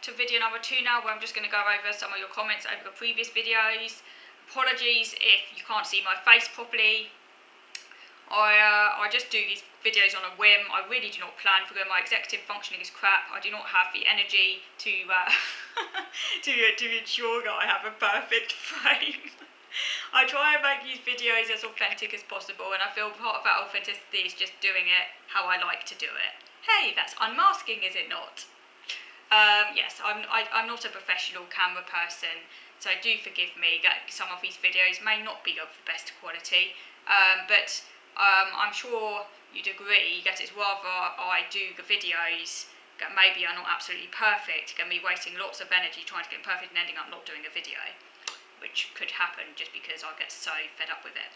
To video number 2 now, where I'm just going to go over some of your comments over the previous videos. Apologies if you can't see my face properly. I just do these videos on a whim. I really do not plan for them. My executive functioning is crap. I do not have the energy to to ensure that I have a perfect frame. I try and make these videos as authentic as possible, and I feel part of that authenticity is just doing it how I like to do it. Hey, that's unmasking, is it not? Yes, I'm not a professional camera person, so do forgive me that some of these videos may not be of the best quality, but I'm sure you'd agree that it's rather I do the videos that maybe are not absolutely perfect than me wasting lots of energy trying to get them perfect and ending up not doing a video, which could happen just because I get so fed up with it.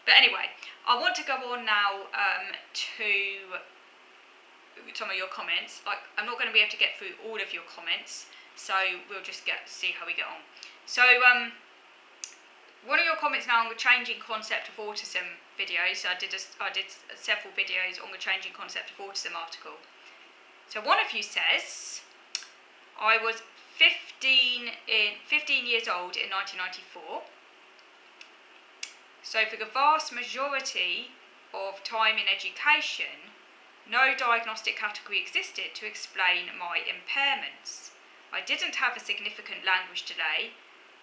But anyway, I want to go on now to some of your comments. Like, I'm not going to be able to get through all of your comments, so we'll just see how we get on. So one of your comments now on the changing concept of autism videos. So I did several videos on the changing concept of autism article. So one of you says, I was 15 years old in 1994. So for the vast majority of time in education, no diagnostic category existed to explain my impairments. I didn't have a significant language delay.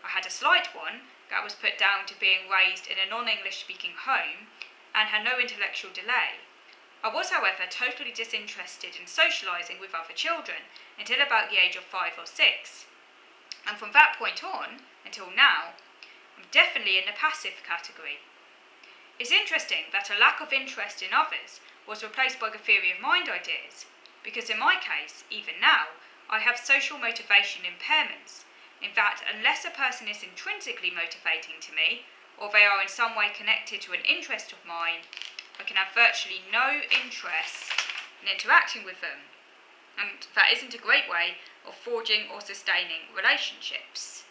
I had a slight one that was put down to being raised in a non-English speaking home and had no intellectual delay. I was, however, totally disinterested in socialising with other children until about the age of 5 or 6. And from that point on, until now, I'm definitely in the passive category. It's interesting that a lack of interest in others was replaced by the theory of mind ideas, because in my case, even now, I have social motivation impairments, in that unless a person is intrinsically motivating to me, or they are in some way connected to an interest of mine, I can have virtually no interest in interacting with them, and that isn't a great way of forging or sustaining relationships.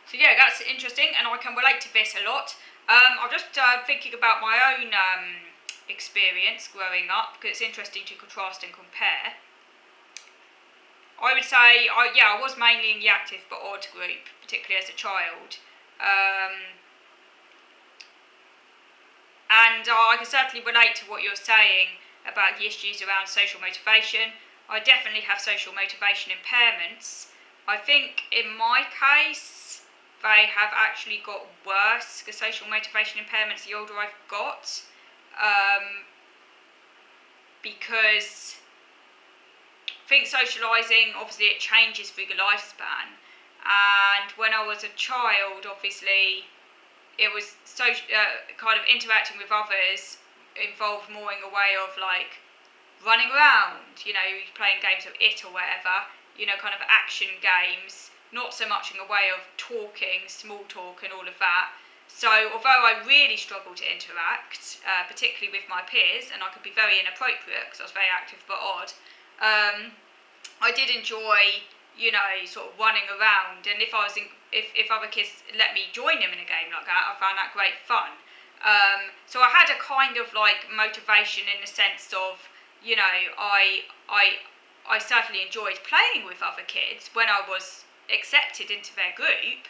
So yeah, that's interesting, and I can relate to this a lot. I'm just thinking about my own experience growing up, because it's interesting to contrast and compare. I would say, I was mainly in the active but odd group, particularly as a child. And I can certainly relate to what you're saying about the issues around social motivation. I definitely have social motivation impairments. I think in my case, they have actually got worse, the social motivation impairments, the older I've got, because I think socialising, obviously it changes through the lifespan, and when I was a child, obviously, it was kind of interacting with others involved more in a way of like running around, playing games of it or whatever, kind of action games. Not so much in a way of talking, small talk and all of that. So although I really struggled to interact, particularly with my peers, and I could be very inappropriate because I was very active but odd, I did enjoy, sort of running around, and if other kids let me join them in a game like that, I found that great fun. So I had a kind of like motivation in the sense of, I certainly enjoyed playing with other kids when I was accepted into their group.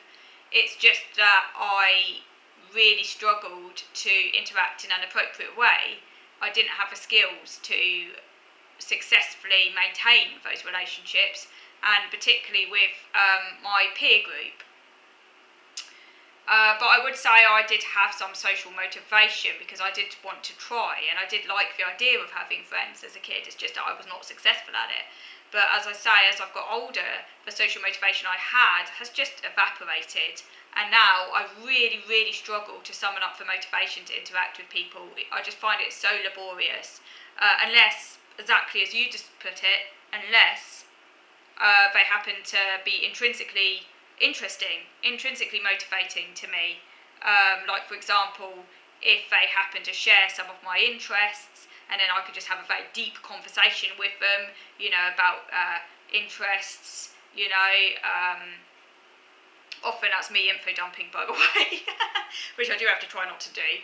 It's just that I really struggled to interact in an appropriate way. I didn't have the skills to successfully maintain those relationships, and particularly with my peer group. But I would say I did have some social motivation because I did want to try, and I did like the idea of having friends as a kid. It's just that I was not successful at it. But as I say, as I've got older, the social motivation I had has just evaporated, and now I really, really struggle to summon up the motivation to interact with people. I just find it so laborious, unless, exactly as you just put it, unless they happen to be intrinsically interesting, intrinsically motivating to me. Like, for example, if they happen to share some of my interests, and then I could just have a very deep conversation with them, about interests, often that's me info dumping, by the way, which I do have to try not to do.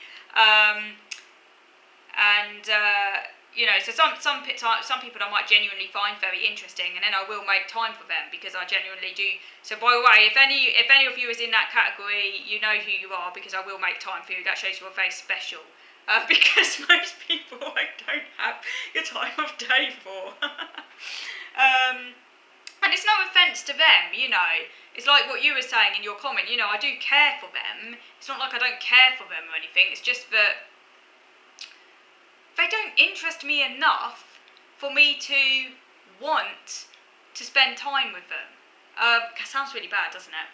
you know, so some people I might genuinely find very interesting, and then I will make time for them because I genuinely do. So by the way, if any of you is in that category, you know who you are, because I will make time for you. That shows you're very special. Because most people I don't have the time of day for. And it's no offence to them, you know. It's like what you were saying in your comment, you know, I do care for them. It's not like I don't care for them or anything. It's just that they don't interest me enough for me to want to spend time with them. That sounds really bad, doesn't it?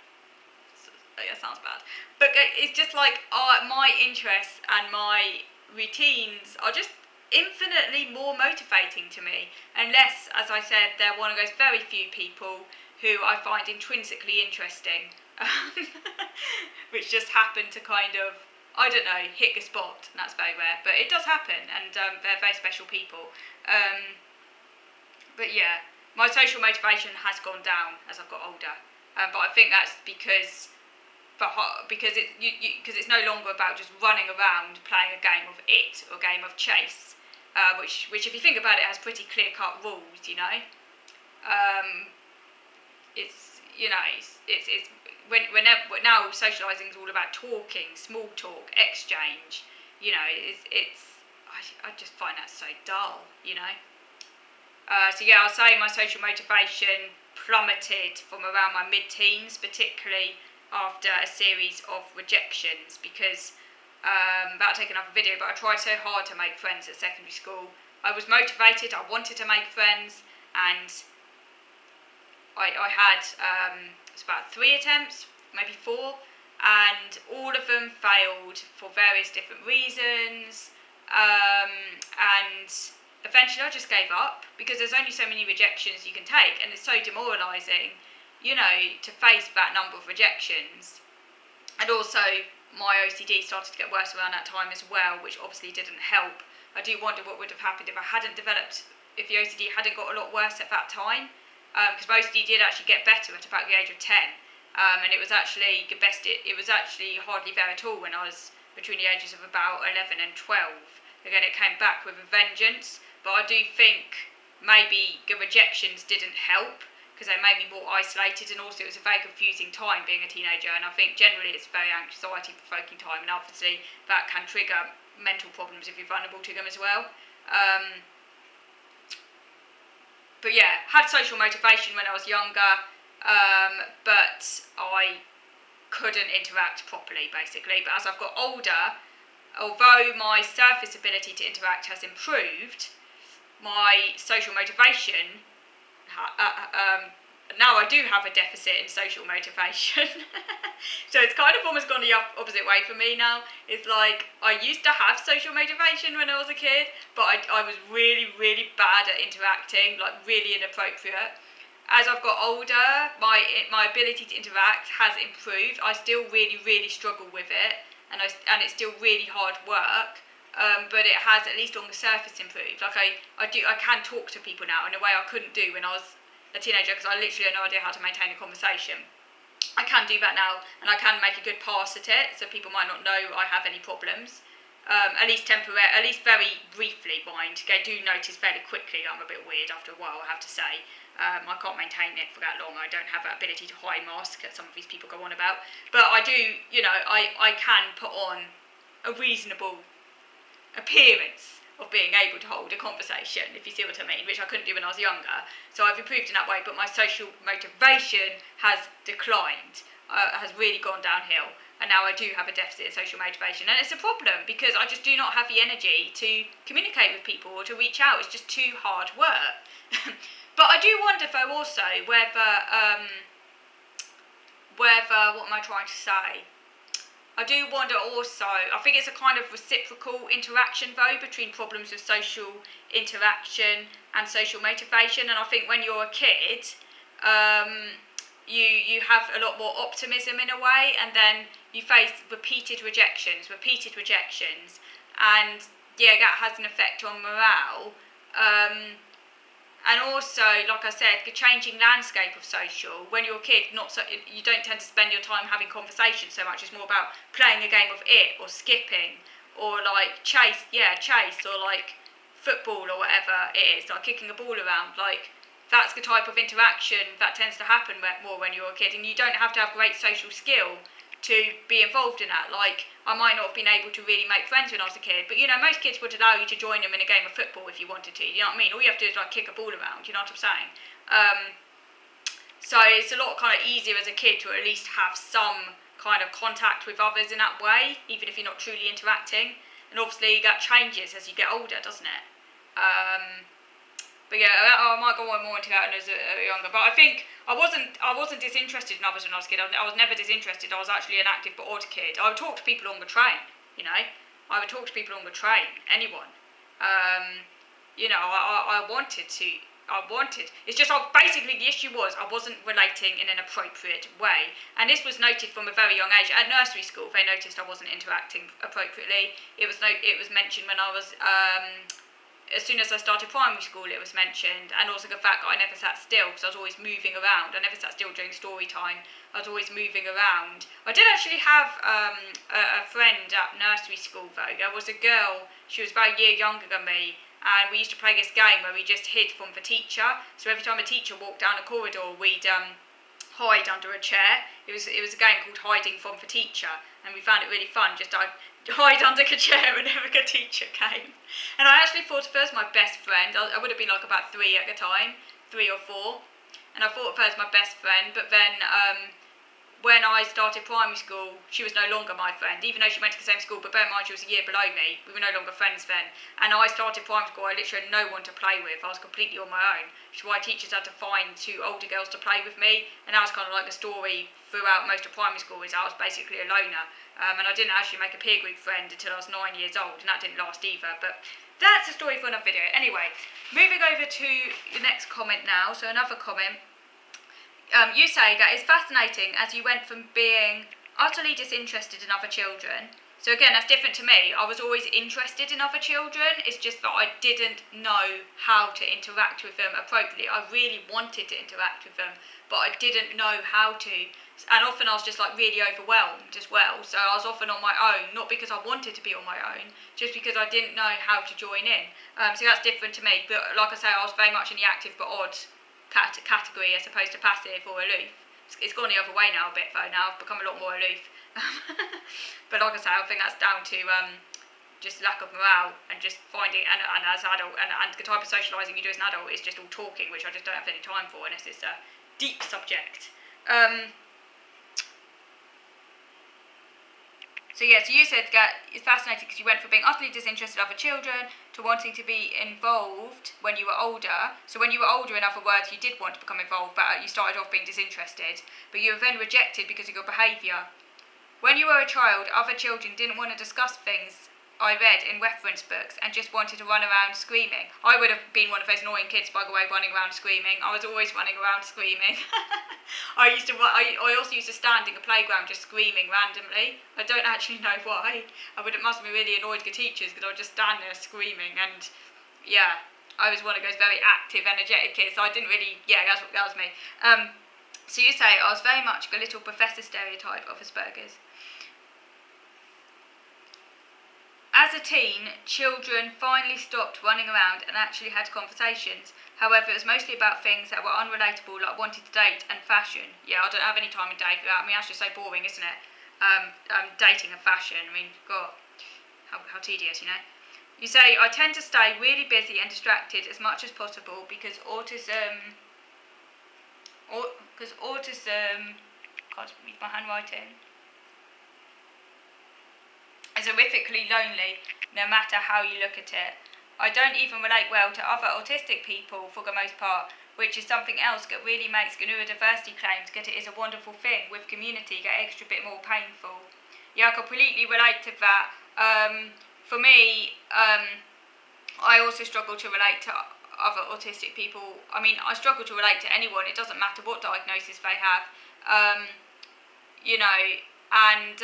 It sounds bad. But it's just like my interests and my routines are just infinitely more motivating to me, unless, as I said, they're one of those very few people who I find intrinsically interesting, which just happen to kind of, I don't know, hit the spot, and that's very rare, but it does happen, and they're very special people. But yeah, my social motivation has gone down as I've got older, but I think that's because it's no longer about just running around playing a game of it or a game of chase, which if you think about it has pretty clear-cut rules, you know. It's whenever now socialising is all about talking, small talk, exchange. You know, I just find that so dull, you know. So yeah, I'll say my social motivation plummeted from around my mid-teens, particularly after a series of rejections, because that'll take another video, but I tried so hard to make friends at secondary school. I was motivated, I wanted to make friends, and I had it's about 3 attempts, maybe 4, and all of them failed for various different reasons, and eventually I just gave up, because there's only so many rejections you can take, and it's so demoralising, you know, to face that number of rejections. And also my OCD started to get worse around that time as well, which obviously didn't help. I do wonder what would have happened if if the OCD hadn't got a lot worse at that time, because my OCD did actually get better at about the age of 10, and it was actually it was actually hardly there at all when I was between the ages of about 11 and 12. Again, it came back with a vengeance, but I do think maybe the rejections didn't help, because they made me more isolated, and also it was a very confusing time being a teenager, and I think generally it's a very anxiety-provoking time, and obviously that can trigger mental problems if you're vulnerable to them as well. But yeah, had social motivation when I was younger, but I couldn't interact properly, basically. But as I've got older, although my surface ability to interact has improved, my social motivation now I do have a deficit in social motivation. So it's kind of almost gone the opposite way for me now. It's like I used to have social motivation when I was a kid, but I was really, really bad at interacting, like really inappropriate. As I've got older, my ability to interact has improved. I still really, really struggle with it, and it's still really hard work. But it has, at least on the surface, improved. Like I can talk to people now in a way I couldn't do when I was a teenager, because I literally had no idea how to maintain a conversation. I can do that now, and I can make a good pass at it, so people might not know I have any problems. At least very briefly, mind. They do notice fairly quickly that I'm a bit weird after a while, I have to say. I can't maintain it for that long. I don't have that ability to high mask that some of these people go on about. But I do, you know, I can put on a reasonable appearance of being able to hold a conversation, if you see what I mean, which I couldn't do when I was younger. So I've improved in that way, but my social motivation has declined, has really gone downhill, and now I do have a deficit in social motivation, and it's a problem because I just do not have the energy to communicate with people or to reach out. It's just too hard work. But I do wonder though also whether what am I trying to say? I do wonder also, I think it's a kind of reciprocal interaction though between problems with social interaction and social motivation, and I think when you're a kid, you have a lot more optimism in a way, and then you face repeated rejections, and yeah, that has an effect on morale. And also, like I said, the changing landscape of social. When you're a kid, you don't tend to spend your time having conversations so much. It's more about playing a game of it, or skipping, or like chase, or like football or whatever it is, like kicking a ball around, like that's the type of interaction that tends to happen more when you're a kid, and you don't have to have great social skill to be involved in that. Like, I might not have been able to really make friends when I was a kid, but you know, most kids would allow you to join them in a game of football if you wanted to, you know what I mean? All you have to do is like kick a ball around, you know what I'm saying? So it's a lot kind of easier as a kid to at least have some kind of contact with others in that way, even if you're not truly interacting. And obviously that changes as you get older, doesn't it? But yeah, I might go on more into that as a younger. But I think I wasn't disinterested in others when I was a kid. I was never disinterested. I was actually an active but odd kid. I would talk to people on the train. You know, I would talk to people on the train. Anyone. You know, I wanted to. It's just basically the issue was I wasn't relating in an appropriate way, and this was noted from a very young age. At nursery school, they noticed I wasn't interacting appropriately. It was mentioned when I was as soon as I started primary school. It was mentioned, and also the fact that I never sat still because I was always moving around. I never sat still during story time. I was always moving around. I did actually have a friend at nursery school though. There was a girl. She was about a year younger than me. And we used to play this game where we just hid from the teacher. So every time a teacher walked down a corridor, we'd hide under a chair. It was a game called Hiding from the Teacher, and we found it really fun. Just I'd hide under the chair whenever the teacher came. And I actually thought of her as my best friend. I would have been like about 3 at the time, 3 or 4, and I thought of her as my best friend. But then when I started primary school, she was no longer my friend, even though she went to the same school, but bear in mind she was a year below me. We were no longer friends then. And I started primary school, I literally had no one to play with. I was completely on my own, which is why teachers had to find 2 older girls to play with me. And that was kind of like the story throughout most of primary school, is I was basically a loner. And I didn't actually make a peer group friend until I was 9 years old, and that didn't last either. But that's a story for another video. Anyway, moving over to the next comment now. So another comment. You say that it's fascinating as you went from being utterly disinterested in other children. So again, that's different to me. I was always interested in other children. It's just that I didn't know how to interact with them appropriately. I really wanted to interact with them, but I didn't know how to. And often I was just like really overwhelmed as well. So I was often on my own, not because I wanted to be on my own, just because I didn't know how to join in. So that's different to me. But like I say, I was very much in the active but odd category as opposed to passive or aloof. It's gone the other way now a bit though. Now I've become a lot more aloof. But like I say, I think that's down to just lack of morale and just finding, and as an adult, and the type of socialising you do as an adult is just all talking, which I just don't have any time for unless it's a deep subject. So you said that it's fascinating because you went from being utterly disinterested in other children to wanting to be involved when you were older. So when you were older, in other words, you did want to become involved, but you started off being disinterested, but you were then rejected because of your behaviour. When you were a child, other children didn't want to discuss things I read in reference books and just wanted to run around screaming. I would have been one of those annoying kids, by the way, running around screaming. I was always running around screaming. I also used to stand in the playground just screaming randomly. I don't actually know why. It must have been really annoyed the teachers because I would just stand there screaming. And yeah, I was one of those very active, energetic kids. So I didn't really, that was me. So you say I was very much a little professor stereotype of Asperger's. As a teen, children finally stopped running around and actually had conversations. However, it was mostly about things that were unrelatable, like wanting to date and fashion. Yeah, I don't have any time in dating. I mean, that's just so boring, isn't it? Dating and fashion. I mean, God, how tedious, you know? You say, I tend to stay really busy and distracted as much as possible because autism, can't read my handwriting, is horrifically lonely, no matter how you look at it. I don't even relate well to other autistic people for the most part, which is something else that really makes the neurodiversity claims that it is a wonderful thing with community get extra bit more painful. Yeah, I completely relate to that. For me, I also struggle to relate to other autistic people. I mean, I struggle to relate to anyone. It doesn't matter what diagnosis they have. And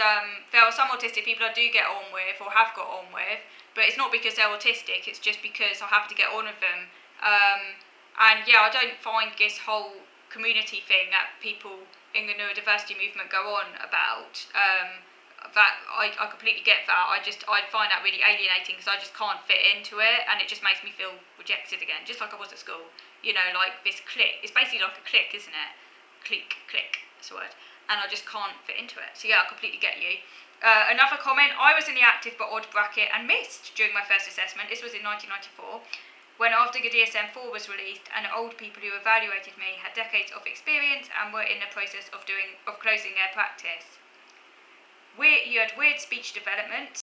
there are some autistic people I do get on with or have got on with, but it's not because they're autistic, it's just because I happen to get on with them. I don't find this whole community thing that people in the neurodiversity movement go on about. that I completely get that. I find that really alienating because I just can't fit into it, and it just makes me feel rejected again, just like I was at school. You know, like this clique. It's basically like a clique, isn't it? Clique. That's a word. And I just can't fit into it. So yeah, I completely get you. Another comment: I was in the active but odd bracket and missed during my first assessment. This was in 1994. When after DSM-4 was released, and old people who evaluated me had decades of experience and were in the process of closing their practice. You had weird speech development,